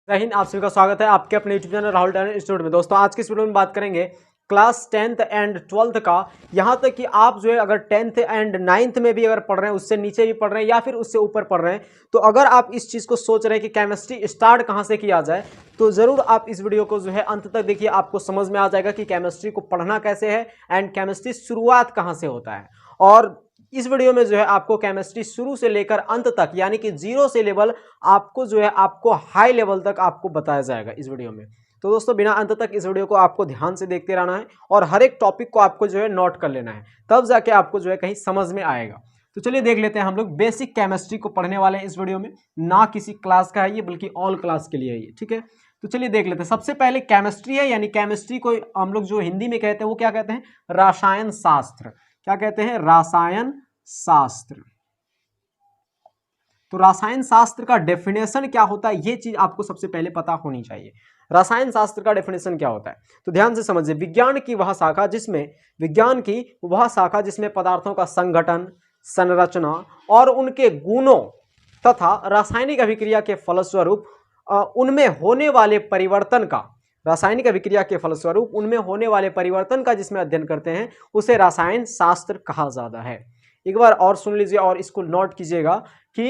जय हिंद। आप सभी का स्वागत है आपके अपने YouTube channel Rahul talent institute में। दोस्तों आज की इस वीडियो में बात करेंगे क्लास 10th एंड 12th का। यहाँ तक कि आप जो है अगर 10th एंड 9th में भी अगर पढ़ रहे हैं, उससे नीचे भी पढ़ रहे हैं या फिर उससे ऊपर पढ़ रहे हैं, तो अगर आप इस चीज़ को सोच रहे हैं कि केमिस्ट्री स्टार्ट कहाँ से किया जाए, तो ज़रूर आप इस वीडियो को जो है अंत तक देखिए। आपको समझ में आ जाएगा कि केमिस्ट्री को पढ़ना कैसे है एंड केमिस्ट्री शुरुआत कहाँ से होता है। और इस वीडियो में जो है आपको केमिस्ट्री शुरू से लेकर अंत तक, यानी कि जीरो से लेवल आपको जो है आपको हाई लेवल तक आपको बताया जाएगा इस वीडियो में। तो दोस्तों बिना अंत तक इस वीडियो को आपको ध्यान से देखते रहना है और हर एक टॉपिक को आपको जो है नोट कर लेना है, तब जाके आपको जो है कहीं समझ में आएगा। तो चलिए देख लेते हैं। हम लोग बेसिक केमिस्ट्री को पढ़ने वाले हैं इस वीडियो में, ना किसी क्लास का है ये, बल्कि ऑल क्लास के लिए है ये, ठीक है। तो चलिए देख लेते हैं। सबसे पहले केमिस्ट्री है, यानी केमिस्ट्री को हम लोग जो हिंदी में कहते हैं वो क्या कहते हैं? रसायन शास्त्र। क्या कहते हैं? रसायन शास्त्र। तो रसायन शास्त्र का डेफिनेशन क्या होता है, ये चीज आपको सबसे पहले पता होनी चाहिए। रसायन शास्त्र का डेफिनेशन क्या होता है, तो ध्यान से समझिए। विज्ञान की वह शाखा जिसमें पदार्थों का संगठन, संरचना और उनके गुणों तथा रासायनिक अभिक्रिया के फलस्वरूप उनमें होने वाले परिवर्तन का, रासायनिक अभिक्रिया के फलस्वरूप उनमें होने वाले परिवर्तन का जिसमें अध्ययन करते हैं, उसे रसायन शास्त्र कहा जाता है। एक बार और सुन लीजिए और इसको नोट कीजिएगा कि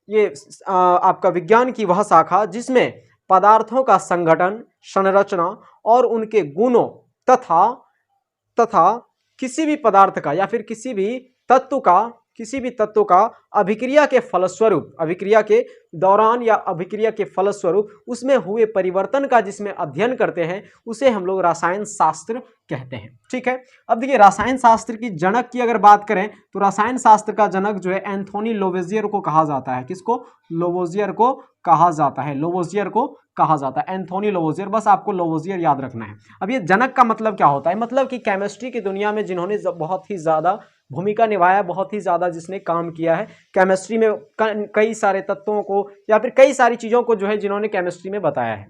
ये आपका विज्ञान की वह शाखा जिसमें पदार्थों का संगठन, संरचना और उनके गुणों तथा किसी भी पदार्थ का या फिर किसी भी तत्व का अभिक्रिया के फलस्वरूप, अभिक्रिया के दौरान या अभिक्रिया के फलस्वरूप उसमें हुए परिवर्तन का जिसमें अध्ययन करते हैं, उसे हम लोग रसायन शास्त्र कहते हैं, ठीक है। अब देखिए रसायन शास्त्र की जनक की अगर बात करें तो रसायन शास्त्र का जनक जो है एंथोनी लोवेजियर को कहा जाता है। किसको? लोवेजियर को कहा जाता है। लोवेजियर को कहा जाता है, एंथोनी लोवेजियर। बस आपको लोवेजियर याद रखना है। अब ये जनक का मतलब क्या होता है? मतलब कि केमिस्ट्री की दुनिया में जिन्होंने बहुत ही ज्यादा भूमिका निभाया, बहुत ही ज्यादा जिसने काम किया है केमिस्ट्री में, कई सारे तत्वों को या फिर कई सारी चीजों को जो है जिन्होंने केमिस्ट्री में बताया है,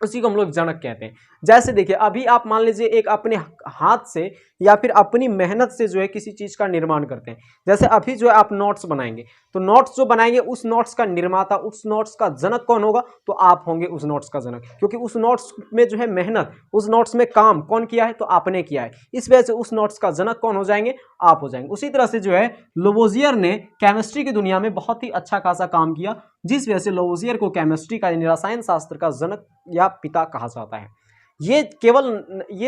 उसी को हम लोग जनक कहते हैं। जैसे देखिए अभी आप मान लीजिए एक अपने हाथ से या फिर अपनी मेहनत से जो है किसी चीज का निर्माण करते हैं। जैसे अभी जो है आप नोट्स बनाएंगे, तो नोट्स जो बनाएंगे उस नोट्स का निर्माता, उस नोट्स का जनक कौन होगा? तो आप होंगे उस नोट्स का जनक, क्योंकि उस नोट्स में जो है मेहनत, उस नोट्स में काम कौन किया है? तो आपने किया है। इस वजह से उस नोट्स का जनक कौन हो जाएंगे? आप हो जाएंगे। उसी तरह से जो है लोवेजियर ने केमिस्ट्री की दुनिया में बहुत ही अच्छा खासा काम किया, जिस वजह से लोवेजियर को केमिस्ट्री का, रसायन शास्त्र का जनक या पिता कहा जाता है। ये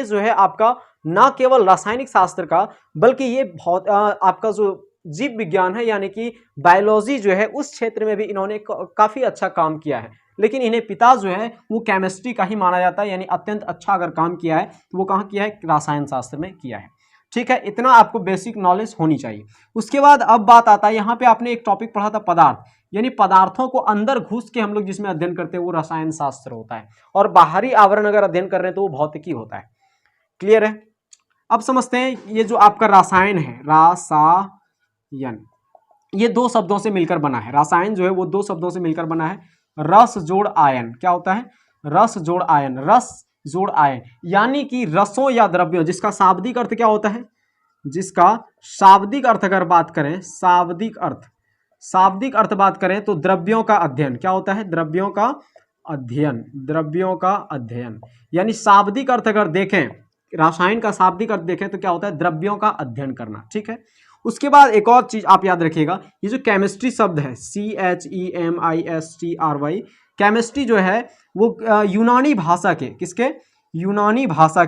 जो है आपका ना केवल रासायनिक शास्त्र का, बल्कि ये बहुत आपका जो जीव विज्ञान है यानी कि बायोलॉजी जो है, उस क्षेत्र में भी इन्होंने काफी अच्छा काम किया है। लेकिन इन्हें पिता जो है वो केमिस्ट्री का ही माना जाता है, यानी अत्यंत अच्छा अगर काम किया है तो वो कहाँ किया है? रसायन शास्त्र में किया है, ठीक है। इतना आपको बेसिक नॉलेज होनी चाहिए। उसके बाद अब बात आता है, यहाँ पे आपने एक टॉपिक पढ़ा था पदार्थ, यानी पदार्थों को अंदर घुस के हम लोग जिसमें अध्ययन करते हैं वो रसायन शास्त्र होता है, और बाहरी आवरण अगर अध्ययन कर रहे हैं तो वो भौतिकी होता है। क्लियर है? अब समझते हैं ये जो आपका रसायन है, रसायन, ये दो शब्दों से मिलकर बना है। रसायन जो है वो दो शब्दों से मिलकर बना है। रस जोड़ आयन। क्या होता है? रस जोड़ आयन। रस जोड़ आयन यानी कि रसों या द्रव्यों, जिसका शाब्दिक अर्थ क्या होता है? जिसका शाब्दिक अर्थ अगर बात करें, शाब्दिक अर्थ बात करें तो द्रव्यों का अध्ययन। क्या होता है? द्रव्यों का अध्ययन। द्रव्यों का अध्ययन यानी शाब्दिक अर्थ अगर देखें, रसायन का शाब्दिक अर्थ देखें तो क्या होता है? द्रव्यों का अध्ययन करना, ठीक है। उसके बाद एक और चीज आप याद रखिएगा, ये जो केमिस्ट्री शब्द है CHEMISTRY, केमिस्ट्री जो है वो यूनानी भाषा के, किसके? यूनानी भाषा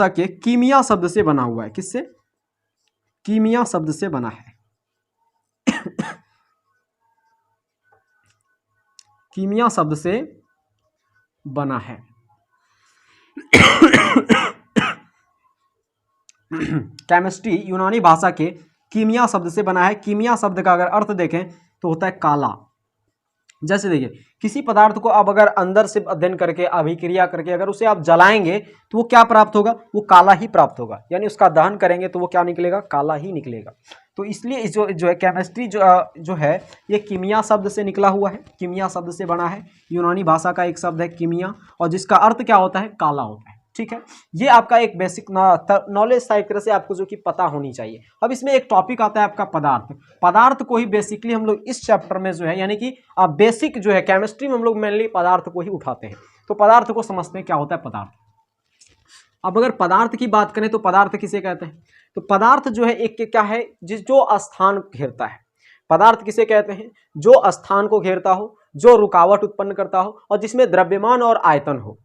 के कीमिया शब्द से बना हुआ है। किससे? कीमिया शब्द से बना है। कीमिया शब्द से बना है। केमिस्ट्री यूनानी भाषा के कीमिया शब्द से बना है। कीमिया शब्द का अगर अर्थ देखें तो होता है काला। जैसे देखिए किसी पदार्थ को अब अगर अंदर से अध्ययन करके, अभिक्रिया करके अगर उसे आप जलाएंगे तो वो क्या प्राप्त होगा? वो काला ही प्राप्त होगा, यानी उसका दहन करेंगे तो वो क्या निकलेगा? काला ही निकलेगा। तो इसलिए जो है केमिस्ट्री जो है ये कीमिया शब्द से निकला हुआ है, कीमिया शब्द से बना है। यूनानी भाषा का एक शब्द है कीमिया, और जिसका अर्थ क्या होता है? काला होता है, ठीक है, ये आपका एक बेसिक नॉलेज था एक तरह से आपको जो कि पता होनी चाहिए। अब इसमें एक टॉपिक आता है आपका पदार्थ। पदार्थ को ही बेसिकली हम लोग इस चैप्टर में जो है यानी कि बेसिक जो है केमिस्ट्री में हम लोग मेनली पदार्थ को ही उठाते हैं। तो पदार्थ को समझते हैं क्या होता है पदार्थ। अब अगर पदार्थ की बात करें तो पदार्थ किसे कहते हैं? तो पदार्थ जो है एक क्या है जो स्थान घेरता है। पदार्थ किसे कहते हैं? जो स्थान को घेरता हो, जो रुकावट उत्पन्न करता हो और जिसमें द्रव्यमान और आयतन हो।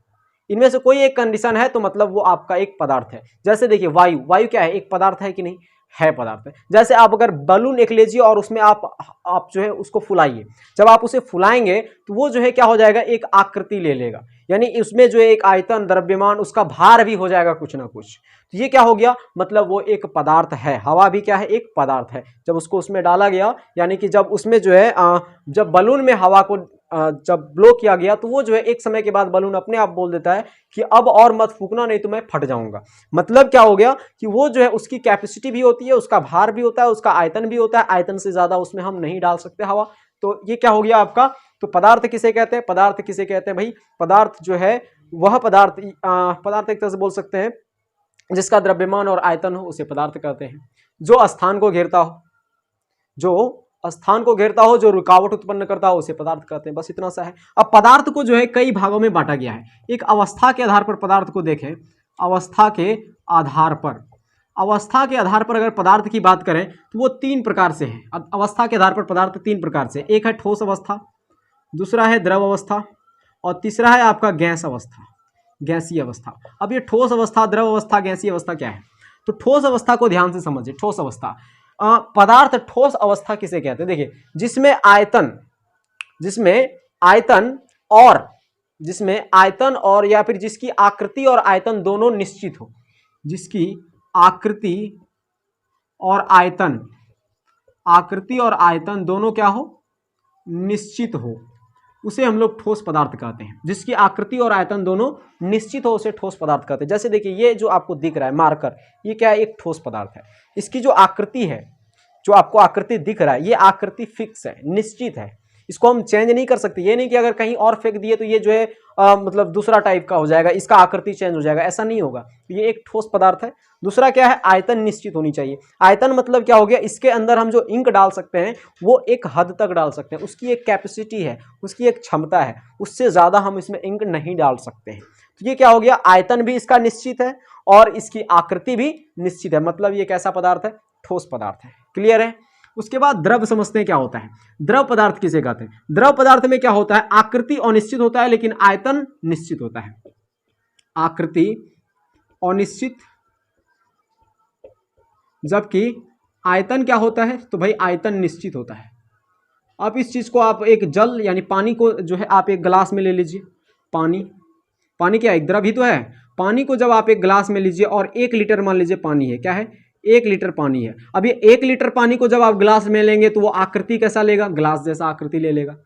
इनमें से कोई एक कंडीशन है तो मतलब वो आपका एक पदार्थ है। जैसे देखिए वायु, वायु क्या है? एक पदार्थ है कि नहीं? है पदार्थ है। जैसे आप अगर बलून एक लीजिए और उसमें आप जो है उसको फुलाइए, जब आप उसे फुलाएंगे तो वो जो है क्या हो जाएगा? एक आकृति ले लेगा, यानी उसमें जो है एक आयतन द्रव्यमान उसका भार भी हो जाएगा कुछ ना कुछ। तो ये क्या हो गया? मतलब वो एक पदार्थ है। हवा भी क्या है? एक पदार्थ है। जब उसको उसमें डाला गया यानी कि जब उसमें जो है जब बलून में हवा को जब ब्लो किया गया तो वो जो है एक समय के बाद बलून अपने आप बोल देता है कि अब और मत फूकना नहीं तो मैं फट जाऊंगा। मतलब क्या हो गया कि वो जो है उसकी कैपेसिटी भी होती है, उसका भार भी होता है, उसका आयतन भी होता है। आयतन से ज्यादा उसमें हम नहीं डाल सकते हवा। तो ये क्या हो गया आपका? तो पदार्थ किसे कहते हैं? पदार्थ किसे कहते हैं भाई? पदार्थ जो है वह पदार्थ पदार्थ एक तरह से बोल सकते हैं जिसका द्रव्यमान और आयतन हो उसे पदार्थ कहते हैं। जो स्थान को घेरता हो, जो स्थान को घेरता हो, जो रुकावट उत्पन्न करता हो उसे पदार्थ कहते हैं। बस इतना सा है। अब पदार्थ को जो है कई भागों में बांटा गया है। एक अवस्था के आधार पर पदार्थ को देखें, अवस्था के आधार पर, अवस्था के आधार पर अगर पदार्थ की बात करें तो वो तीन प्रकार से है। अवस्था के आधार पर पदार्थ तीन प्रकार से, एक है ठोस अवस्था, दूसरा है द्रव अवस्था और तीसरा है आपका गैस अवस्था, गैसीय अवस्था। अब ये ठोस अवस्था, द्रव अवस्था, गैसीय अवस्था क्या है? तो ठोस अवस्था को ध्यान से समझिए। ठोस अवस्था पदार्थ ठोस अवस्था किसे कहते हैं? देखिए जिसमें आयतन और या फिर जिसकी आकृति और आयतन दोनों निश्चित हो, जिसकी आकृति और आयतन दोनों क्या हो? निश्चित हो, उसे हम लोग ठोस पदार्थ कहते हैं। जिसकी आकृति और आयतन दोनों निश्चित हो उसे ठोस पदार्थ कहते हैं। जैसे देखिए ये जो आपको दिख रहा है मार्कर, ये क्या है? एक ठोस पदार्थ है। इसकी जो आकृति है, जो आपको आकृति दिख रहा है, ये आकृति फिक्स है, निश्चित है, इसको हम चेंज नहीं कर सकते। ये नहीं कि अगर कहीं और फेंक दिए तो ये जो है मतलब दूसरा टाइप का हो जाएगा, इसका आकृति चेंज हो जाएगा, ऐसा नहीं होगा। ये एक ठोस पदार्थ है। दूसरा क्या है? आयतन निश्चित होनी चाहिए। आयतन मतलब क्या हो गया? इसके अंदर हम जो इंक डाल सकते हैं वो एक हद तक डाल सकते हैं, उसकी एक कैपेसिटी है, उसकी एक क्षमता है, उससे ज्यादा हम इसमें इंक नहीं डाल सकते हैं। तो ये क्या हो गया? आयतन भी इसका निश्चित है और इसकी आकृति भी निश्चित है। मतलब ये कैसा पदार्थ है? ठोस पदार्थ है। क्लियर है? उसके बाद द्रव समझते हैं क्या होता है। द्रव पदार्थ किसे कहते हैं? द्रव पदार्थ में क्या होता है? आकृति अनिश्चित होता है लेकिन आयतन निश्चित होता है। आकृति अनिश्चित जबकि आयतन क्या होता है? तो भाई आयतन निश्चित होता है। अब इस चीज को आप एक जल यानी पानी को जो है आप एक गिलास में ले लीजिए। पानी क्या एक द्रव ही तो है। पानी को जब आप एक गिलास में लीजिए और 1 लीटर मान लीजिए पानी है, क्या है? 1 लीटर पानी है। अब ये 1 लीटर पानी को जब आप गिलास में लेंगे तो वो आकृति कैसा लेगा? ग्लास जैसा आकृति ले लेगा,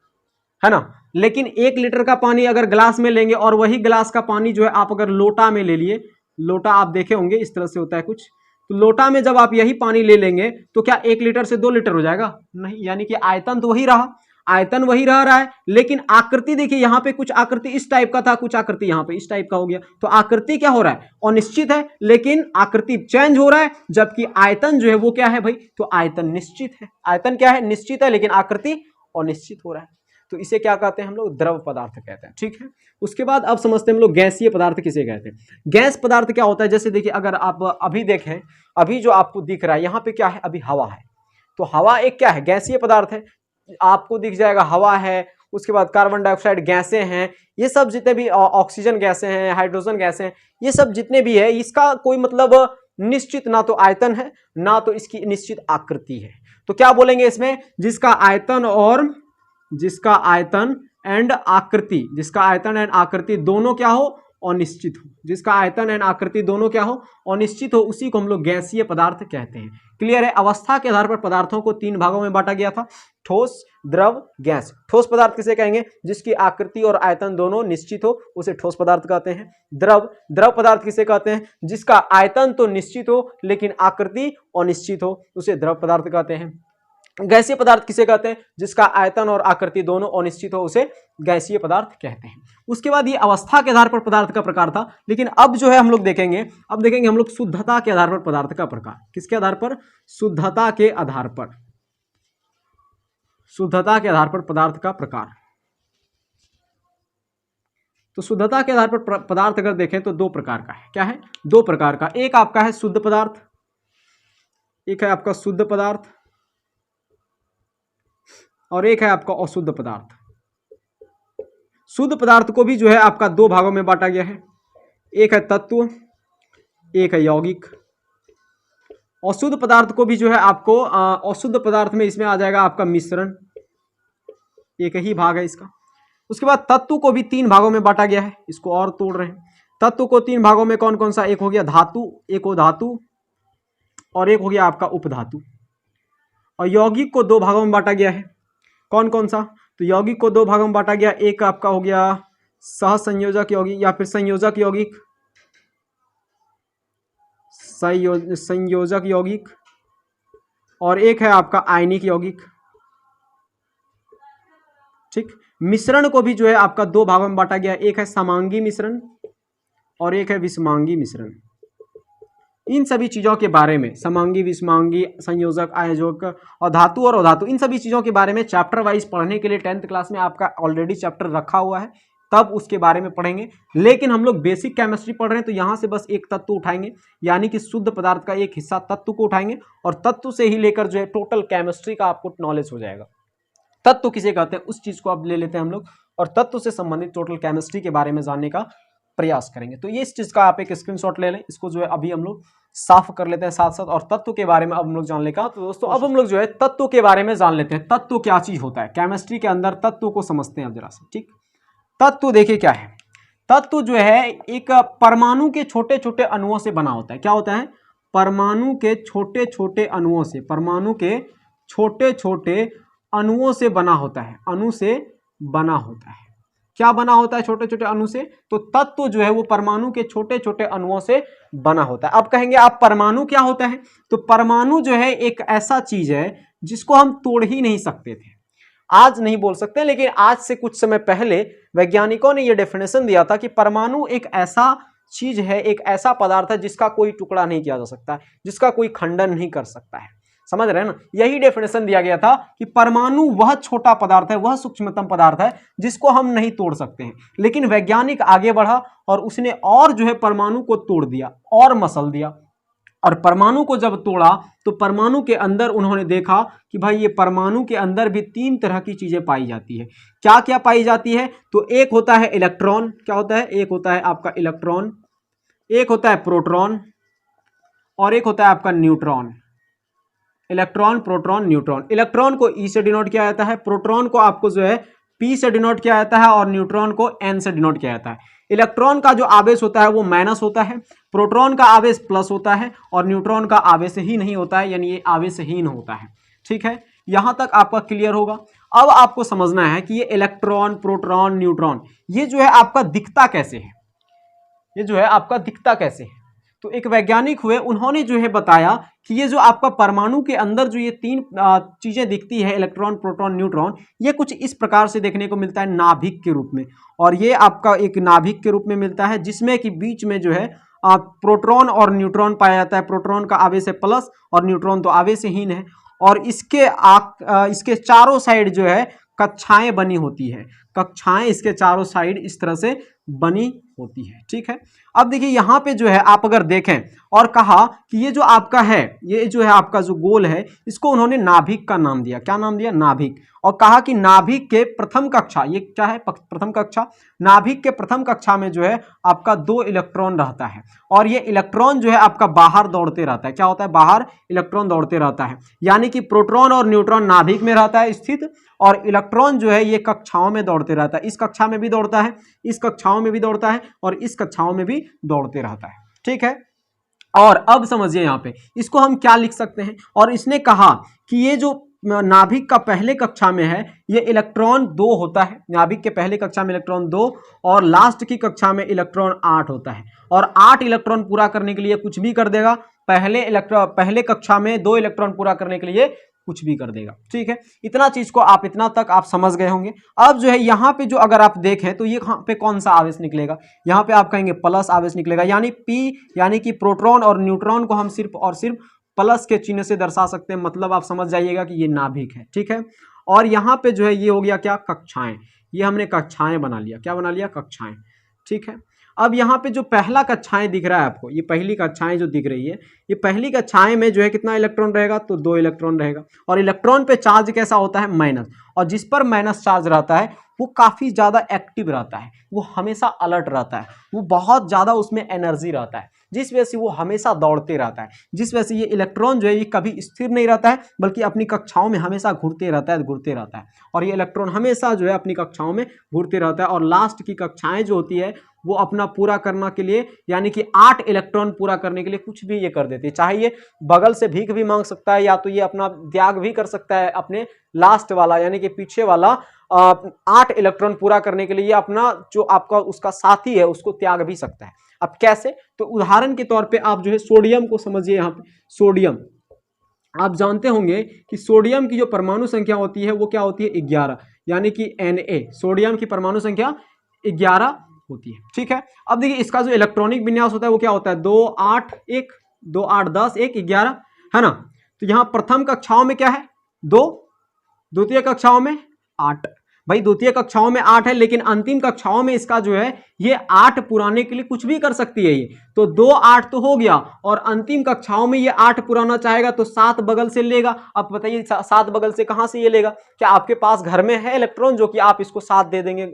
है ना। लेकिन 1 लीटर का पानी अगर गिलास में लेंगे और वही गिलास का पानी जो है आप अगर लोटा में ले लिए, लोटा आप देखे होंगे इस तरह से होता है कुछ, तो लोटा में जब आप यही पानी ले लेंगे तो क्या 1 लीटर से 2 लीटर हो जाएगा? नहीं, यानी कि आयतन तो वही रहा, आयतन वही रहा है लेकिन आकृति देखिए यहाँ पे कुछ आकृति इस टाइप का था, कुछ आकृति यहाँ पे इस टाइप का हो गया। तो आकृति क्या हो रहा है? अनिश्चित है लेकिन आकृति चेंज हो रहा है, जबकि आयतन जो है वो क्या है भाई? तो आयतन निश्चित है। आयतन क्या है? निश्चित है लेकिन आकृति अनिश्चित हो रहा है। तो इसे क्या कहते हैं हम लोग? द्रव पदार्थ कहते हैं। ठीक है। उसके बाद अब समझते हैं हम लोग गैसीय पदार्थ किसे कहते हैं। गैस पदार्थ क्या होता है? जैसे देखिए अगर आप अभी देखें, अभी जो आपको दिख रहा है यहाँ पे क्या है? अभी हवा है। तो हवा एक क्या है? गैसीय पदार्थ है। आपको दिख जाएगा हवा है, उसके बाद कार्बन डाइऑक्साइड गैसें हैं, ये सब जितने भी ऑक्सीजन गैसें हैं, हाइड्रोजन गैसें हैं, ये सब जितने भी है इसका कोई मतलब निश्चित ना तो आयतन है ना तो इसकी निश्चित आकृति है। तो क्या बोलेंगे इसमें? जिसका आयतन एंड आकृति दोनों क्या हो? अनिश्चित हो। जिसका आयतन एंड आकृति दोनों क्या हो? अनिश्चित हो, उसी को हम लोग गैसीय पदार्थ कहते हैं। क्लियर है? अवस्था के आधार पर पदार्थों को 3 भागों में बांटा गया था, ठोस, द्रव, गैस। ठोस पदार्थ किसे कहेंगे? जिसकी आकृति और आयतन दोनों निश्चित हो उसे ठोस पदार्थ कहते हैं। द्रव पदार्थ किसे कहते हैं? जिसका आयतन तो निश्चित हो लेकिन आकृति अनिश्चित हो उसे द्रव पदार्थ कहते हैं। गैसीय पदार्थ किसे कहते हैं? जिसका आयतन और आकृति दोनों अनिश्चित हो उसे गैसीय पदार्थ कहते हैं। उसके बाद ये अवस्था के आधार पर पदार्थ का प्रकार था, लेकिन अब जो है हम लोग देखेंगे, अब देखेंगे हम लोग शुद्धता के आधार पर पदार्थ का प्रकार। किसके आधार पर? शुद्धता के आधार पर, शुद्धता के आधार पर पदार्थ का प्रकार। तो शुद्धता के आधार पर पदार्थ अगर देखें तो दो प्रकार का है। क्या है? दो प्रकार का। एक आपका है शुद्ध पदार्थ, एक है आपका शुद्ध पदार्थ, और एक है आपका अशुद्ध पदार्थ। शुद्ध पदार्थ को भी जो है आपका दो भागों में बांटा गया है, एक है तत्व, एक है यौगिक। अशुद्ध पदार्थ को भी जो है आपको अशुद्ध पदार्थ में इसमें आ जाएगा आपका मिश्रण, एक ही भाग है इसका। उसके बाद तत्व को भी तीन भागों में बांटा गया है, इसको और तोड़ रहे हैं। तत्व को तीन भागों में कौन कौन सा? एक हो गया धातु, एक हो धातु, और एक हो गया आपका उपधातु। और यौगिक को दो भागों में बांटा गया है, कौन कौन सा? तो यौगिक को दो भागों में बांटा गया, एक आपका हो गया सहसंयोजक यौगिक या फिर संयोजक यौगिक, संयोजक यौगिक, और एक है आपका आयनिक यौगिक। ठीक। मिश्रण को भी जो है आपका दो भागों में बांटा गया, एक है समांगी मिश्रण और एक है विषमांगी मिश्रण। इन सभी चीजों के बारे में, समांगी, विषमांगी, संयोजक, आयोजक और धातु और अधातु, इन सभी चीजों के बारे में चैप्टर वाइज पढ़ने के लिए 10th क्लास में आपका ऑलरेडी चैप्टर रखा हुआ है, तब उसके बारे में पढ़ेंगे। लेकिन हम लोग बेसिक केमिस्ट्री पढ़ रहे हैं तो यहाँ से बस एक तत्व उठाएंगे, यानी कि शुद्ध पदार्थ का एक हिस्सा तत्व को उठाएंगे और तत्व से ही लेकर जो है टोटल केमिस्ट्री का आपको नॉलेज हो जाएगा। तत्व किसे कहते हैं उस चीज को अब ले लेते हैं हम लोग, और तत्व से संबंधित टोटल केमिस्ट्री के बारे में जानने का प्रयास करेंगे। तो ये इस चीज का आप एक स्क्रीनशॉट ले लें, इसको जो है अभी हम लोग साफ कर लेते हैं साथ साथ, और तत्व के बारे में अब हम लोग जान लेगा। तो दोस्तों अब हम लोग जो है तत्व के बारे में जान लेते हैं, तत्व क्या चीज होता है केमिस्ट्री के अंदर, तत्व को समझते हैं अब जरा सा। ठीक, तत्व देखिए क्या है। तत्व जो है एक परमाणु के छोटे छोटे अणुओं से बना होता है। क्या होता है? परमाणु के छोटे छोटे अणुओं से, परमाणु के छोटे छोटे अणुओं से बना होता है, अणु से बना होता है। क्या बना होता है? छोटे छोटे अणु से। तो तत्व जो है वो परमाणु के छोटे छोटे अणुओं से बना होता है। अब कहेंगे आप परमाणु क्या होता है? तो परमाणु जो है एक ऐसा चीज है जिसको हम तोड़ ही नहीं सकते थे, आज नहीं बोल सकते, लेकिन आज से कुछ समय पहले वैज्ञानिकों ने यह डेफिनेशन दिया था कि परमाणु एक ऐसा चीज है, एक ऐसा पदार्थ है जिसका कोई टुकड़ा नहीं किया जा सकता, जिसका कोई खंडन नहीं कर सकता है। समझ रहे हैं ना? यही डेफिनेशन दिया गया था कि परमाणु वह छोटा पदार्थ है, वह सूक्ष्मतम पदार्थ है जिसको हम नहीं तोड़ सकते हैं। लेकिन वैज्ञानिक आगे बढ़ा और उसने और जो है परमाणु को तोड़ दिया और मसल दिया, और परमाणु को जब तोड़ा तो परमाणु के अंदर उन्होंने देखा कि भाई ये परमाणु के अंदर भी तीन तरह की चीजें पाई जाती है। क्या क्या पाई जाती है? तो एक होता है इलेक्ट्रॉन, क्या होता है? एक होता है आपका इलेक्ट्रॉन, एक होता है प्रोटॉन, और एक होता है आपका neutron. Electron, proton, neutron. Electron को ई से डिनोट किया जाता है, प्रोटॉन को आपको जो है पी से डिनोट किया जाता है, और न्यूट्रॉन को एन से डिनोट किया जाता है। इलेक्ट्रॉन का जो आवेश होता है वो माइनस होता है, प्रोटॉन का आवेश प्लस होता है, और न्यूट्रॉन का आवेश ही नहीं होता है, यानी ये आवेशहीन होता है। ठीक है, यहां तक आपका क्लियर होगा। अब आपको समझना है कि ये इलेक्ट्रॉन, प्रोटॉन, न्यूट्रॉन ये जो है आपका दिखता कैसे है, ये जो है आपका दिखता कैसे है। तो एक वैज्ञानिक हुए, उन्होंने जो है बताया कि ये जो आपका परमाणु के अंदर जो ये तीन चीजें दिखती है, इलेक्ट्रॉन, प्रोटॉन, न्यूट्रॉन, ये कुछ इस प्रकार से देखने को मिलता है नाभिक के रूप में। और ये आपका एक नाभिक के रूप में मिलता है जिसमें कि बीच में जो है प्रोटॉन और न्यूट्रॉन पाया जाता है। प्रोटॉन का आवेश है प्लस और न्यूट्रॉन तो आवेशहीन है, और इसके चारों साइड जो है कक्षाएं बनी होती है, कक्षाएं इसके चारों साइड इस तरह से बनी होती है। ठीक है, अब देखिए यहां पे जो है आप अगर देखें और कहा कि ये जो आपका है, ये जो है आपका जो गोल है, इसको उन्होंने नाभिक का नाम दिया। क्या नाम दिया? नाभिक। और कहा कि नाभिक के प्रथम कक्षा, ये क्या है? प्रथम कक्षा। नाभिक के प्रथम कक्षा में जो है आपका 2 इलेक्ट्रॉन रहता है, और ये इलेक्ट्रॉन जो है आपका बाहर दौड़ते रहता है। क्या होता है? बाहर इलेक्ट्रॉन दौड़ते रहता है, यानी कि प्रोटॉन और न्यूट्रॉन नाभिक में रहता है स्थित, और इलेक्ट्रॉन जो है ये कक्षाओं में दौड़ते रहता है। इस कक्षा में भी दौड़ता है, इस कक्षाओं में भी दौड़ता है, और इस कक्षाओं में भी दौड़ते रहता है। ठीक है, और अब समझिए यहां पे इसको हम क्या लिख सकते हैं। और इसने कहा कि ये जो नाभिक का पहले कक्षा में है ये इलेक्ट्रॉन 2 होता है, नाभिक के पहले कक्षा में इलेक्ट्रॉन 2, और लास्ट की कक्षा में इलेक्ट्रॉन 8 होता है। और 8 इलेक्ट्रॉन पूरा करने के लिए कुछ भी कर देगा। पहले कक्षा में 2 इलेक्ट्रॉन पूरा करने के लिए कुछ भी कर देगा। ठीक है, इतना चीज को आप इतना तक आप समझ गए होंगे। अब जो है यहाँ पे जो अगर आप देखें तो ये यहाँ पे कौन सा आवेश निकलेगा, यहाँ पे आप कहेंगे प्लस आवेश निकलेगा, यानी पी यानी कि प्रोटॉन और न्यूट्रॉन को हम सिर्फ और सिर्फ प्लस के चिन्ह से दर्शा सकते हैं, मतलब आप समझ जाइएगा कि ये नाभिक है। ठीक है, और यहाँ पे जो है ये हो गया क्या, कक्षाएं, ये हमने कक्षाएं बना लिया, क्या बना लिया, कक्षाएं। ठीक है, अब यहाँ पे जो पहला कक्षाएं दिख रहा है आपको, ये पहली कक्षाएं जो दिख रही है, ये पहली कक्षाएं में जो है कितना इलेक्ट्रॉन रहेगा, तो 2 इलेक्ट्रॉन रहेगा। और इलेक्ट्रॉन पे चार्ज कैसा होता है, माइनस, और जिस पर माइनस चार्ज रहता है वो काफी ज्यादा एक्टिव रहता है, वो हमेशा अलर्ट रहता है, वो बहुत ज्यादा उसमें एनर्जी रहता है, जिस वजह से वो हमेशा दौड़ते रहता है, जिस वजह से ये इलेक्ट्रॉन जो है ये कभी स्थिर नहीं रहता है, बल्कि अपनी कक्षाओं में हमेशा घूरते रहता है, घूरते रहता है। और ये इलेक्ट्रॉन हमेशा जो है अपनी कक्षाओं में घूरते रहता है, और लास्ट की कक्षाएं जो होती है वो अपना पूरा करने के लिए, यानी कि 8 इलेक्ट्रॉन पूरा करने के लिए कुछ भी ये कर देती है, चाहे ये बगल से भीख भी मांग सकता है, या तो ये अपना त्याग भी कर सकता है, अपने लास्ट वाला यानी कि पीछे वाला 8 इलेक्ट्रॉन पूरा करने के लिए अपना जो आपका उसका साथी है उसको त्याग भी सकता है। अब कैसे, तो उदाहरण के तौर पे आप जो है सोडियम को समझिए। यहाँ पे सोडियम आप जानते होंगे कि सोडियम की जो परमाणु संख्या होती है वो क्या होती है, 11, यानी कि Na, सोडियम की परमाणु संख्या 11 होती है। ठीक है, अब देखिए इसका जो इलेक्ट्रॉनिक विन्यास होता है वो क्या होता है, 2 8 1 2 8 10 1 11, है ना। तो यहाँ प्रथम कक्षाओं में क्या है, 2, द्वितीय कक्षाओं में 8, भाई द्वितीय कक्षाओं में 8 है, लेकिन अंतिम कक्षाओं में इसका जो है ये 8 पुराने के लिए कुछ भी कर सकती है ये, तो 2 8 तो हो गया, और अंतिम कक्षाओं में ये 8 पुराना चाहेगा तो 7 बगल से लेगा। अब बताइए 7 बगल से कहां से ये लेगा, क्या आपके पास घर में है इलेक्ट्रॉन जो कि आप इसको 7 दे देंगे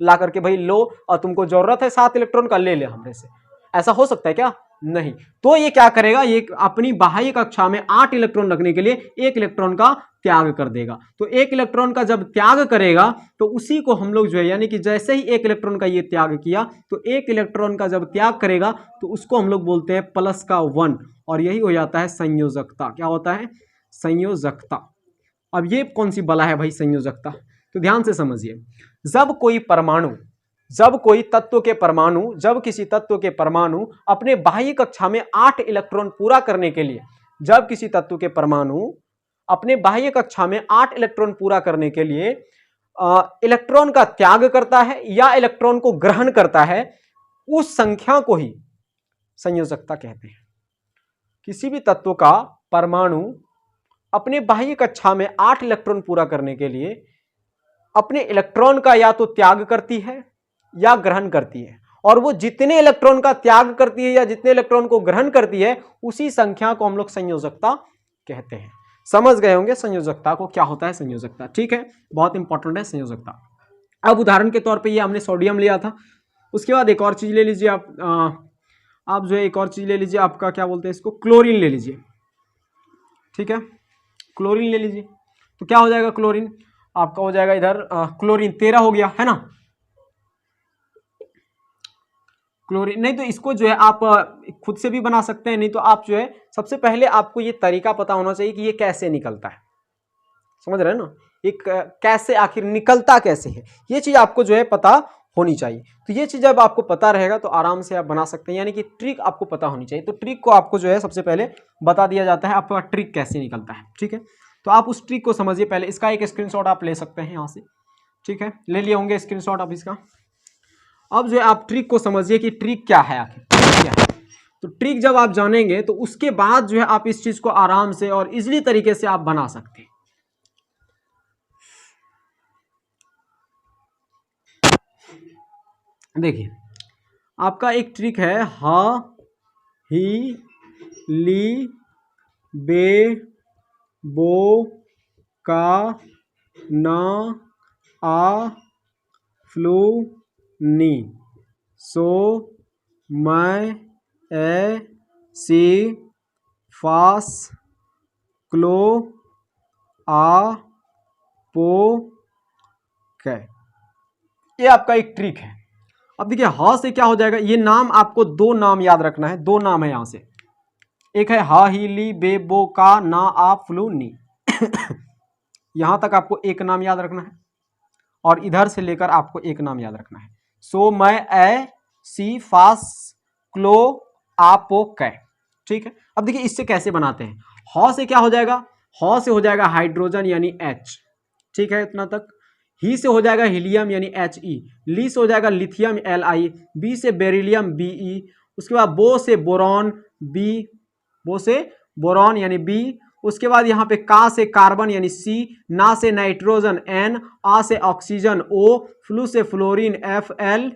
ला करके, भाई लो और तुमको जरूरत है 7 इलेक्ट्रॉन का, ले ले हमरे से, ऐसा हो सकता है क्या, नहीं। तो ये क्या करेगा, ये अपनी बाह्य कक्षा में 8 इलेक्ट्रॉन रखने के लिए 1 इलेक्ट्रॉन का त्याग कर देगा। तो 1 इलेक्ट्रॉन का जब त्याग करेगा तो उसी को हम लोग जो है, यानी कि जैसे ही 1 इलेक्ट्रॉन का ये त्याग किया, तो 1 इलेक्ट्रॉन का जब त्याग करेगा तो उसको हम लोग बोलते हैं प्लस का 1, और यही हो जाता है संयोजकता। क्या होता है, संयोजकता। अब ये कौन सी बला है भाई, संयोजकता, तो ध्यान से समझिए। जब कोई परमाणु, जब कोई तत्व के परमाणु, जब किसी तत्व के परमाणु अपने बाह्य कक्षा में 8 इलेक्ट्रॉन पूरा करने के लिए, जब किसी तत्व के परमाणु अपने बाह्य कक्षा में 8 इलेक्ट्रॉन पूरा करने के लिए इलेक्ट्रॉन का त्याग करता है या इलेक्ट्रॉन को ग्रहण करता है, उस संख्या को ही संयोजकता कहते हैं। किसी भी तत्व का परमाणु अपने बाह्य कक्षा में 8 इलेक्ट्रॉन पूरा करने के लिए अपने इलेक्ट्रॉन का या तो त्याग करती है या ग्रहण करती है, और वो जितने इलेक्ट्रॉन का त्याग करती है या जितने इलेक्ट्रॉन को ग्रहण करती है उसी संख्या को हम लोग संयोजकता कहते हैं। समझ गए होंगे संयोजकता को, क्या होता है संयोजकता। ठीक है, बहुत इंपॉर्टेंट है संयोजकता। अब उदाहरण के तौर पे ये हमने सोडियम लिया था, उसके बाद एक और चीज ले लीजिए आप जो है एक और चीज ले लीजिए, आपका क्या बोलते हैं इसको, क्लोरीन ले लीजिए। ठीक है, क्लोरीन ले लीजिए, तो क्या हो जाएगा, क्लोरीन आपका हो जाएगा इधर क्लोरीन 13 हो गया, है ना। क्लोरीन नहीं तो इसको जो है आप खुद से भी बना सकते हैं, नहीं तो आप जो है सबसे पहले आपको ये तरीका पता होना चाहिए कि ये कैसे निकलता है, समझ रहे हैं ना, एक कैसे आखिर निकलता कैसे है, ये चीज आपको जो है पता होनी चाहिए। तो ये चीज जब आपको पता रहेगा तो आराम से आप बना सकते हैं, यानी कि ट्रिक आपको पता होनी चाहिए। तो ट्रिक को आपको जो है सबसे पहले बता दिया जाता है, आपका ट्रिक कैसे निकलता है। ठीक है, तो आप उस ट्रिक को समझिए पहले, इसका एक स्क्रीनशॉट आप ले सकते हैं यहाँ से। ठीक है, ले लिए होंगे स्क्रीनशॉट आप इसका। अब जो है आप ट्रिक को समझिए कि ट्रिक क्या है, आखिर क्या है। तो ट्रिक जब आप जानेंगे तो उसके बाद जो है आप इस चीज को आराम से और इजीली तरीके से आप बना सकते हैं। देखिए आपका एक ट्रिक है, हा ही ली बे बो का ना आ फ्लू नी सो मैं ए सी फास क्लो आ पो कै। ये आपका एक ट्रिक है। अब देखिए हा से क्या हो जाएगा, ये नाम आपको 2 नाम याद रखना है, 2 नाम है यहां से, एक है हा ही ली बे बो का ना आ फ्लू नी यहां तक आपको एक नाम याद रखना है, और इधर से लेकर आपको एक नाम याद रखना है, सो मैं ए सी फास क्लो आ पो कै। ठीक है, अब देखिए इससे कैसे बनाते हैं, हा से क्या हो जाएगा, ह से हो जाएगा हाइड्रोजन यानी H, ठीक है इतना तक। ही से हो जाएगा हीलियम यानी He, ली से हो जाएगा लिथियम Li, बी से बेरिलियम Be, उसके बाद बो से बोरॉन B, बो से बोरॉन यानी B, उसके बाद यहाँ पे का से कार्बन यानी C, ना से नाइट्रोजन N, आ से ऑक्सीजन O, फ्लू से फ्लोरीन Fl,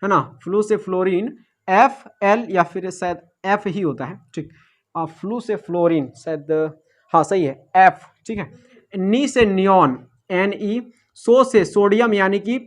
है ना, फ्लू से फ्लोरीन Fl या फिर शायद F ही होता है, ठीक। फ्लू से फ्लोरीन शायद, हाँ सही है F, ठीक है। नी से नियॉन Ne, सो से सोडियम यानी कि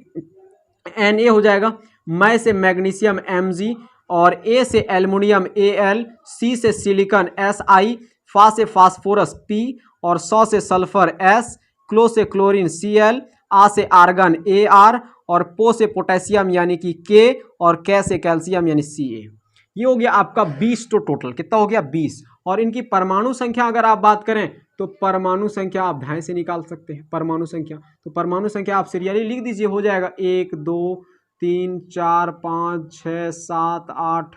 Na हो जाएगा, मै से मैग्नीशियम Mg, और ए से एल्युमिनियम Al, सी से सिलिकॉन Si, फा से फास्फोरस P, और सौ से सल्फर S, क्लो से क्लोरीन Cl, आ से आर्गन Ar, और पो से पोटेशियम यानी कि K, और कै से कैल्शियम यानी Ca। ये हो गया आपका 20 तो टोटल कितना हो गया 20। और इनकी परमाणु संख्या अगर आप बात करें तो परमाणु संख्या आप ढाई से निकाल सकते हैं। परमाणु संख्या, तो परमाणु संख्या आप सीरियली लिख दीजिए, हो जाएगा 1 2 3 4 5 6 7 8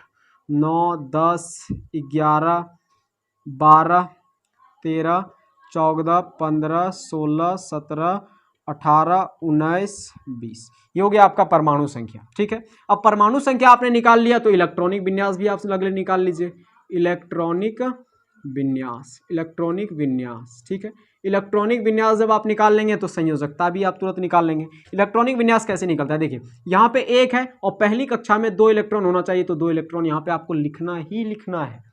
9 10 11 12 13 14 15 16 17 18 19 20। ये हो गया आपका परमाणु संख्या, ठीक है। अब परमाणु संख्या आपने निकाल लिया तो इलेक्ट्रॉनिक विन्यास भी आप अगले निकाल लीजिए। इलेक्ट्रॉनिक विन्यास, इलेक्ट्रॉनिक विन्यास, ठीक है। इलेक्ट्रॉनिक विन्यास जब आप निकाल लेंगे तो संयोजकता भी आप तुरंत निकाल लेंगे। इलेक्ट्रॉनिक विन्यास कैसे निकलता है, देखिए यहाँ पे एक है और पहली कक्षा में 2 इलेक्ट्रॉन होना चाहिए, तो 2 इलेक्ट्रॉन यहाँ पे आपको लिखना ही लिखना है।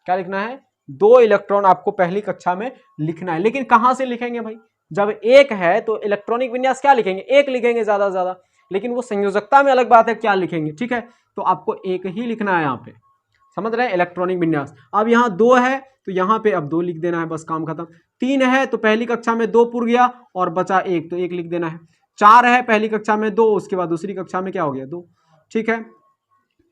क्या लिखना है, 2 इलेक्ट्रॉन आपको पहली कक्षा में लिखना है। लेकिन कहां से लिखेंगे भाई, जब एक है तो इलेक्ट्रॉनिक विन्यास क्या लिखेंगे, एक लिखेंगे ज्यादा से ज्यादा, लेकिन वो संयोजकता में अलग बात है क्या लिखेंगे, ठीक है। तो आपको एक ही लिखना है यहाँ पे, समझ रहे हैं, इलेक्ट्रॉनिक विन्यास। अब यहाँ 2 है तो यहाँ पे अब 2 लिख देना है, बस काम खत्म। 3 है तो पहली कक्षा में 2 पुर गया और बचा 1, तो 1 लिख देना है। 4 है पहली कक्षा में 2, उसके बाद दूसरी कक्षा में क्या हो गया 2, ठीक है।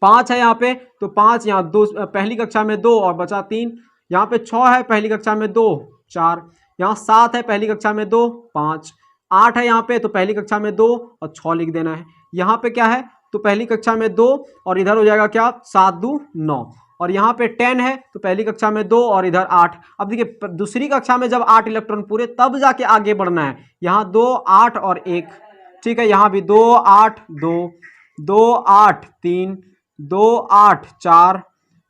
5 है यहाँ पे तो 5 यहाँ 2 पहली कक्षा में 2 और बचा 3। यहाँ पे 6 है पहली कक्षा में 2 4, यहाँ 7 है पहली कक्षा में 2 5, 8 है यहाँ पे तो पहली कक्षा में 2 और 6 लिख देना है। यहाँ पे क्या है तो पहली कक्षा में 2 और इधर हो जाएगा क्या 7 2 9, और यहाँ पे 10 है तो पहली कक्षा में 2 और इधर 8। अब देखिए दूसरी कक्षा में जब 8 इलेक्ट्रॉन पूरे तब जाके आगे बढ़ना है। यहाँ 2 8 और 1, ठीक है। यहाँ भी 2 8 2 2 8 3 2 8 4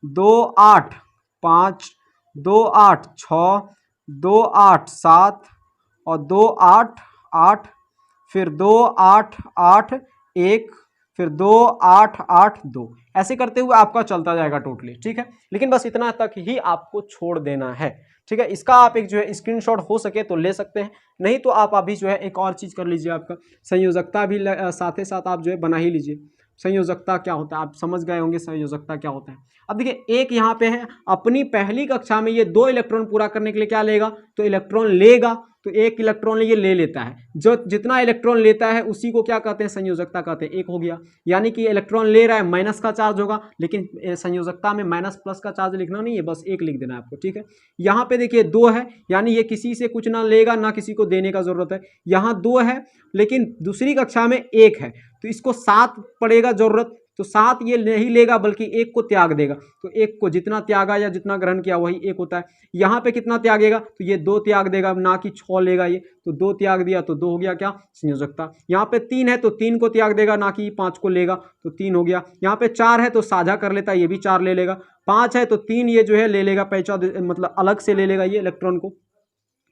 2 8 5 2 8 6 2 8 7 और 2 8 8, फिर 2 8 8 1, फिर 2 8 8 2, ऐसे करते हुए आपका चलता जाएगा टोटली, ठीक है। लेकिन बस इतना तक ही आपको छोड़ देना है, ठीक है। इसका आप एक जो है स्क्रीनशॉट हो सके तो ले सकते हैं, नहीं तो आप अभी जो है एक और चीज़ कर लीजिए, आपका संयोजकता भी साथ ही साथ आप जो है बना ही लीजिए। संयोजकता क्या होता है आप समझ गए होंगे, संयोजकता क्या होता है। अब देखिए एक यहाँ पे है, अपनी पहली कक्षा में ये 2 इलेक्ट्रॉन पूरा करने के लिए क्या लेगा, तो इलेक्ट्रॉन लेगा, तो 1 इलेक्ट्रॉन ये ले लेता है। जो जितना इलेक्ट्रॉन लेता है उसी को क्या कहते हैं, संयोजकता कहते हैं। 1 हो गया, यानी कि इलेक्ट्रॉन ले रहा है माइनस का चार्ज होगा, लेकिन संयोजकता में माइनस प्लस का चार्ज लिखना नहीं है, बस 1 लिख देना है आपको, ठीक है। यहाँ पे देखिए 2 है, यानी ये किसी से कुछ ना लेगा ना किसी को देने का जरूरत है। यहाँ 2 है लेकिन दूसरी कक्षा में 1 है, तो इसको 7 पड़ेगा जरूरत, तो 7 ये नहीं लेगा बल्कि 1 को त्याग देगा, तो 1 को जितना त्यागा या जितना ग्रहण किया वही 1 होता है। यहाँ पे कितना त्यागेगा, तो ये 2 त्याग देगा, ना कि 6 लेगा ये, तो 2 त्याग दिया तो 2 हो गया क्या संयोजकता। यहाँ पे 3 है तो 3 को त्याग देगा, ना कि 5 को लेगा, तो 3 हो गया। यहाँ पे 4 है तो साझा कर लेता है, ये भी 4 ले लेगा। 5 है तो 3 ये जो है ले लेगा, पहचान मतलब अलग से ले लेगा ये इलेक्ट्रॉन को।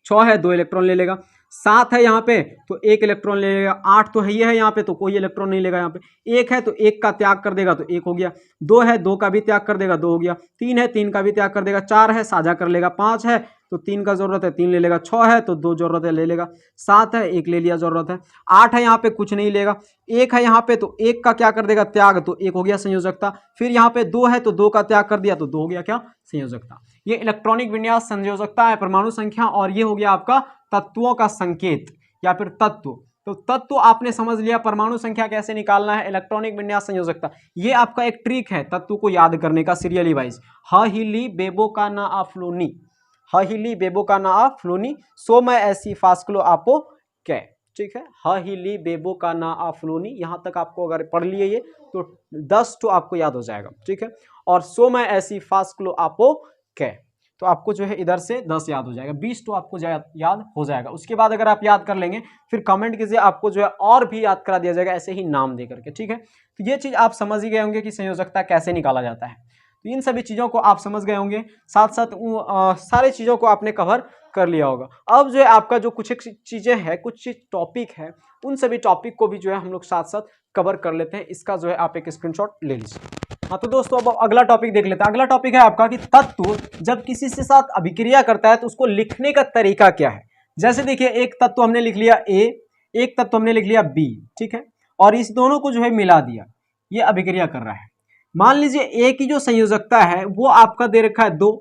6 है 2 इलेक्ट्रॉन ले लेगा। 7 है यहाँ पे तो 1 इलेक्ट्रॉन ले लेगा। 8 तो है ही है यहाँ पे तो कोई इलेक्ट्रॉन नहीं लेगा यहाँ पे। 1 है तो 1 का त्याग कर देगा तो 1 हो गया। 2 है 2 का भी त्याग कर देगा 2 हो गया। 3 है 3 का भी त्याग कर देगा। 4 है साझा कर लेगा। 5 है तो 3 का जरूरत है 3 ले लेगा। 6 है तो 2 जरूरत है ले लेगा। 7 है 1 ले लिया जरूरत है। 8 है यहाँ पे कुछ नहीं लेगा। 1 है यहाँ पे तो 1 का क्या कर देगा त्याग, तो 1 हो गया संयोजकता। फिर यहाँ पे 2 है तो 2 का त्याग कर दिया तो 2 हो गया क्या संयोजकता। ये इलेक्ट्रॉनिक विन्यास संयोजकता है, परमाणु संख्या, और ये हो गया आपका तत्वों का संकेत या फिर तत्व। तो तत्व आपने समझ लिया, परमाणु संख्या कैसे निकालना है, इलेक्ट्रॉनिक विन्यास संयोजकता। ये आपका एक ट्रिक है तत्व को याद करने का सीरियली वाइज। ह ही ली बेबो का ना आफ्लोनी, ह ही ली बेबो का ना आफ्लोनी, सो मैं ऐसी फास्कलो आपो कै, ठीक है। ह ही ली बेबो का ना आफ्लोनी, यहाँ तक आपको अगर पढ़ लिए ये तो 10 तो आपको याद हो जाएगा, ठीक है। और सो मैं ऐसी फास्कलो आपो कै, तो आपको जो है इधर से 10 याद हो जाएगा, 20 तो आपको याद हो जाएगा। उसके बाद अगर आप याद कर लेंगे फिर कमेंट कीजिए, आपको जो है और भी याद करा दिया जाएगा ऐसे ही नाम दे करके, ठीक है। तो ये चीज़ आप समझ ही गए होंगे कि संयोजकता कैसे निकाला जाता है। तो इन सभी चीज़ों को आप समझ गए होंगे, साथ साथ सारे चीज़ों को आपने कवर कर लिया होगा। अब जो है आपका जो कुछ चीज़ें हैं, कुछ टॉपिक है, उन सभी टॉपिक को भी जो है हम लोग साथ साथ कवर कर लेते हैं। इसका जो है आप एक स्क्रीनशॉट ले लीजिए। हाँ तो दोस्तों अब अगला टॉपिक देख लेते हैं। अगला टॉपिक है आपका कि तत्व जब किसी से साथ अभिक्रिया करता है तो उसको लिखने का तरीका क्या है। जैसे देखिए एक तत्व हमने लिख लिया ए, एक तत्व हमने लिख लिया बी, ठीक है, और इस दोनों को जो है मिला दिया, ये अभिक्रिया कर रहा है। मान लीजिए ए की जो संयोजकता है वो आपका दे रखा है 2,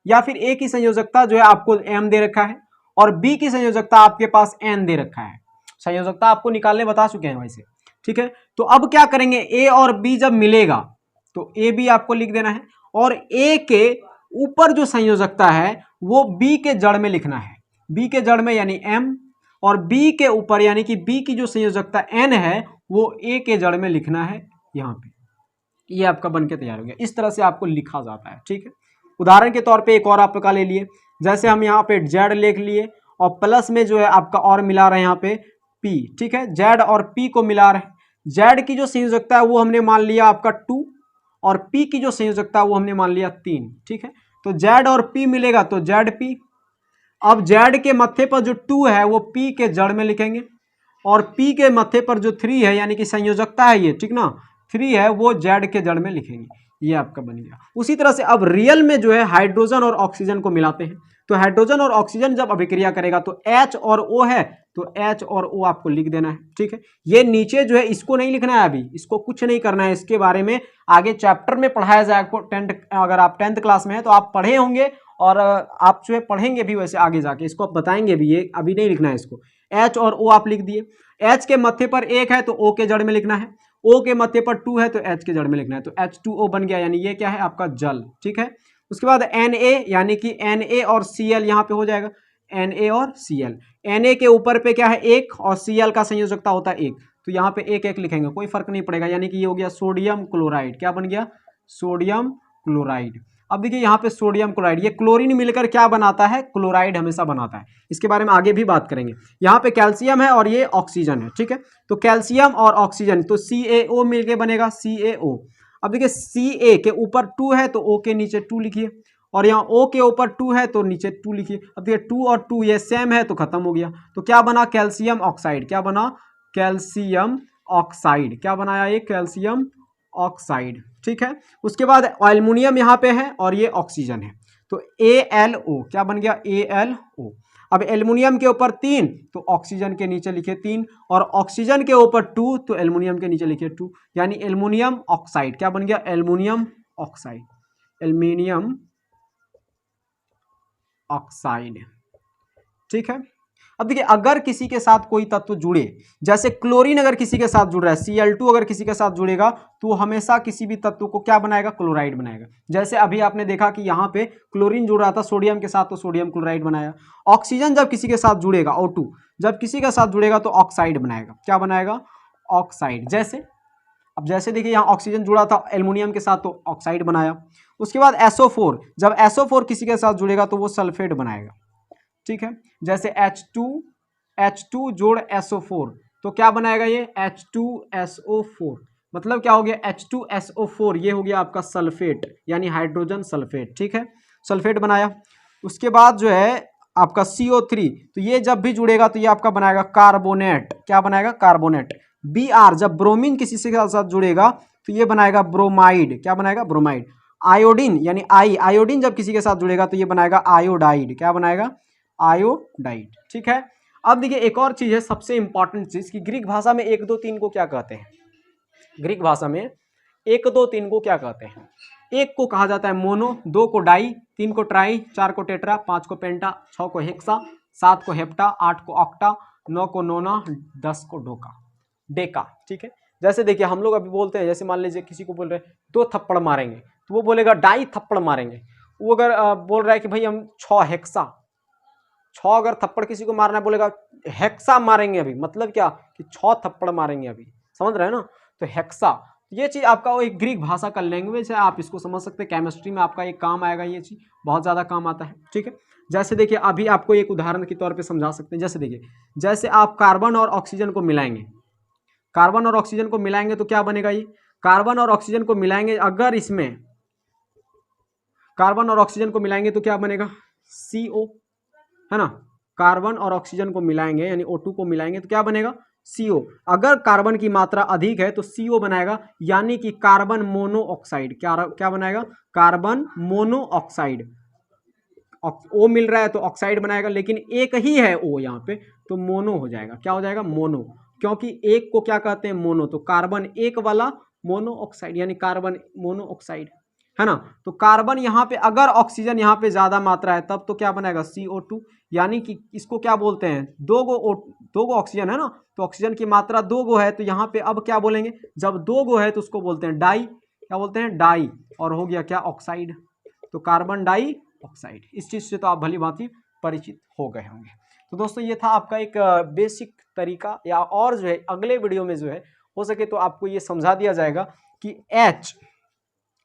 या फिर ए की संयोजकता जो है आपको m दे रखा है, और बी की संयोजकता आपके पास n दे रखा है। संयोजकता आपको निकालने बता चुके हैं वैसे, ठीक है। तो अब क्या करेंगे, ए और बी जब मिलेगा तो ए बी आपको लिख देना है, और ए के ऊपर जो संयोजकता है वो बी के जड़ में लिखना है, बी के जड़ में यानी m, और बी के ऊपर यानी कि बी की जो संयोजकता n है वो ए के जड़ में लिखना है यहाँ पे। ये आपका बन के तैयार हो गया। इस तरह से आपको लिखा जाता है, ठीक है। उदाहरण के तौर पे एक और आपका ले लिए, जैसे हम यहाँ पे जेड लिख लिए और प्लस में जो है आपका और मिला रहे हैं यहाँ पे पी, ठीक है। जेड और पी को मिला रहे हैं, जेड की जो संयोजकता है वो हमने मान लिया आपका 2, और पी की जो संयोजकता है वो हमने मान लिया 3, ठीक है। तो जेड और पी मिलेगा तो जेड पी। अब जेड के मत्थे पर जो 2 है वो पी के जड़ में लिखेंगे, और पी के मत्थे पर जो 3 है यानी कि संयोजकता है ये, ठीक ना, 3 है वो जेड के जड़ में लिखेंगे। ये आपका बन गया। उसी तरह से अब रियल में जो है हाइड्रोजन और ऑक्सीजन को मिलाते हैं, तो हाइड्रोजन और ऑक्सीजन जब अभिक्रिया करेगा तो H और O है, तो H और O आपको लिख देना है, ठीक है। ये नीचे जो है इसको नहीं लिखना है, अभी इसको कुछ नहीं करना है, इसके बारे में आगे चैप्टर में पढ़ाया जाएगा। 10 अगर आप 10th क्लास में है तो आप पढ़े होंगे, और आप जो है पढ़ेंगे भी वैसे आगे जाके, इसको आप बताएंगे भी, ये अभी नहीं लिखना है इसको। H और O आप लिख दिए, H के मत्थे पर 1 है तो O के जड़ में लिखना है, O के मत्थे पर 2 है तो H के जड़ में लिखना है, तो H2O बन गया, यानी ये क्या है आपका जल, ठीक है। उसके बाद Na यानी कि Na और Cl यहाँ पे हो जाएगा, Na और Cl। Na के ऊपर पे क्या है 1, और Cl का संयोजकता होता है 1, तो यहाँ पे 1 लिखेंगे, कोई फर्क नहीं पड़ेगा, यानी कि ये हो गया सोडियम क्लोराइड। क्या बन गया, सोडियम क्लोराइड। अब देखिए यहाँ पे सोडियम क्लोराइड, ये क्लोरीन मिलकर क्या बनाता है, क्लोराइड हमेशा बनाता है। इसके बारे में आगे भी बात करेंगे। यहाँ पे कैल्शियम है और ये ऑक्सीजन है, ठीक है। तो कैल्शियम और ऑक्सीजन तो CaO मिलके बनेगा CaO। अब देखिए Ca के ऊपर 2 है तो O के नीचे 2 लिखिए, और यहाँ O के ऊपर 2 है तो नीचे 2 लिखिए। अब देखिए 2 और 2 ये सेम है तो खत्म हो गया, तो क्या बना, कैल्शियम ऑक्साइड। क्या बना, कैल्शियम ऑक्साइड। क्या बनाया, ये कैल्शियम ऑक्साइड, ठीक है। उसके बाद एल्युमिनियम यहाँ पे है और ये ऑक्सीजन है, तो ALO क्या बन गया, ALO। अब एल्युमिनियम के ऊपर 3 तो ऑक्सीजन के नीचे लिखे 3, और ऑक्सीजन के ऊपर 2 तो एल्युमिनियम के नीचे लिखे 2, यानी एल्युमिनियम ऑक्साइड। क्या बन गया, एल्युमिनियम ऑक्साइड, एल्युमिनियम ऑक्साइड, ठीक है। अब देखिए अगर किसी के साथ कोई तत्व जुड़े, जैसे क्लोरीन अगर किसी के साथ जुड़ रहा है, Cl2 अगर किसी के साथ जुड़ेगा तो वो हमेशा किसी भी तत्व को क्या बनाएगा, क्लोराइड बनाएगा। जैसे अभी आपने देखा कि यहाँ पे क्लोरीन जुड़ रहा था सोडियम के साथ तो सोडियम क्लोराइड बनाया। ऑक्सीजन जब किसी के साथ जुड़ेगा, O2 जब किसी के साथ जुड़ेगा तो ऑक्साइड बनाएगा। क्या बनाएगा, ऑक्साइड। जैसे अब जैसे देखिए यहाँ ऑक्सीजन जुड़ा था एल्युमिनियम के साथ तो ऑक्साइड बनाया। उसके बाद SO4 जब SO4 किसी के साथ जुड़ेगा तो वो सल्फेट बनाएगा, ठीक है। जैसे H2 जोड़ SO4 तो क्या बनाएगा, ये H2SO4, मतलब क्या हो गया, H2SO4 ये हो गया आपका सल्फेट, यानी हाइड्रोजन सल्फेट, ठीक है, सल्फेट बनाया। उसके बाद जो है आपका CO3 तो ये जब भी जुड़ेगा तो ये आपका बनाएगा कार्बोनेट। क्या बनाएगा, कार्बोनेट। Br जब ब्रोमीन किसी से साथ जुड़ेगा तो ये बनाएगा ब्रोमाइड। क्या बनाएगा, ब्रोमाइड। आयोडीन यानी आयोडीन जब किसी के साथ जुड़ेगा तो ये बनाएगा आयोडाइड। क्या बनाएगा, आयोडाइड, ठीक है। अब देखिए एक और चीज है सबसे इंपॉर्टेंट चीज कि ग्रीक भाषा में 1 2 3 को क्या कहते हैं, ग्रीक भाषा में 1 2 3 को क्या कहते हैं। 1 को कहा जाता है मोनो, 2 को डाई, 3 को ट्राई, 4 को टेट्रा, 5 को पेंटा, 6 को हेक्सा, 7 को हेप्टा, 8 को ऑक्टा, 9 को नोना, 10 को डेका, ठीक है। जैसे देखिए हम लोग अभी बोलते हैं, जैसे मान लीजिए किसी को बोल रहे हैं 2 थप्पड़ मारेंगे तो वो बोलेगा डाई थप्पड़ मारेंगे। वो अगर बोल रहा है कि भाई हम 6 हेक्सा, 6 अगर थप्पड़ किसी को मारना है बोलेगा हेक्सा मारेंगे अभी, मतलब क्या कि 6 थप्पड़ मारेंगे अभी, समझ रहे हैं ना। तो हेक्सा ये चीज़ आपका वो एक ग्रीक भाषा का लैंग्वेज है, आप इसको समझ सकते हैं। केमिस्ट्री में आपका एक काम आएगा, ये चीज़ बहुत ज़्यादा काम आता है, ठीक है। जैसे देखिए अभी आपको एक उदाहरण के तौर पे समझा सकते हैं। जैसे देखिए, जैसे आप कार्बन और ऑक्सीजन को मिलाएंगे, कार्बन और ऑक्सीजन को मिलाएंगे तो क्या बनेगा, ये कार्बन और ऑक्सीजन को मिलाएंगे, अगर इसमें कार्बन और ऑक्सीजन को मिलाएंगे तो क्या बनेगा, CO, है ना। कार्बन और ऑक्सीजन को मिलाएंगे यानी O2 को मिलाएंगे तो क्या बनेगा, CO। अगर कार्बन की मात्रा अधिक है तो CO बनाएगा, यानी कि कार्बन मोनोऑक्साइड। क्या बनाएगा, कार्बन मोनोऑक्साइड। O मिल रहा है तो ऑक्साइड बनाएगा, लेकिन एक ही है O यहाँ पे, तो मोनो हो जाएगा। क्या हो जाएगा, मोनो, क्योंकि एक को क्या कहते हैं, मोनो। तो कार्बन एक वाला मोनोऑक्साइड यानी कार्बन मोनोऑक्साइड, है ना। तो कार्बन यहाँ पे, अगर ऑक्सीजन यहाँ पे ज्यादा मात्रा है तब तो क्या बनाएगा, CO2, यानी कि इसको क्या बोलते हैं, दो गो ऑक्सीजन है ना, तो ऑक्सीजन की मात्रा 2 गो है, तो यहाँ पे अब क्या बोलेंगे, जब 2 गो है तो उसको बोलते हैं डाई। क्या बोलते हैं, डाई। और हो गया क्या, ऑक्साइड। तो कार्बन डाई ऑक्साइड। इस चीज से तो आप भली भांति परिचित हो गए होंगे। तो दोस्तों ये था आपका एक बेसिक तरीका, या और जो है अगले वीडियो में जो है हो सके तो आपको ये समझा दिया जाएगा कि H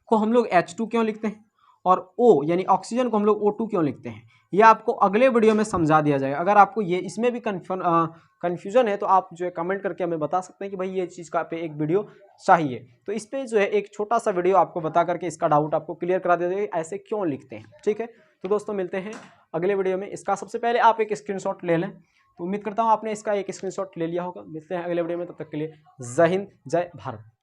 को हम लोग H2 क्यों लिखते हैं, और O यानी ऑक्सीजन को हम लोग O2 क्यों लिखते हैं। ये आपको अगले वीडियो में समझा दिया जाएगा। अगर आपको ये इसमें भी कन्फ्यूजन है तो आप जो है कमेंट करके हमें बता सकते हैं कि भाई ये चीज़ का पे एक वीडियो चाहिए, तो इस पे जो है एक छोटा सा वीडियो आपको बता करके इसका डाउट आपको क्लियर करा दिया जाएगा, ऐसे क्यों लिखते हैं, ठीक है। तो दोस्तों मिलते हैं अगले वीडियो में। इसका सबसे पहले आप एक स्क्रीनशॉट ले लें, तो उम्मीद करता हूँ आपने इसका एक स्क्रीनशॉट ले लिया होगा। मिलते हैं अगले वीडियो में, तब तक के लिए जय हिंद, जय भारत।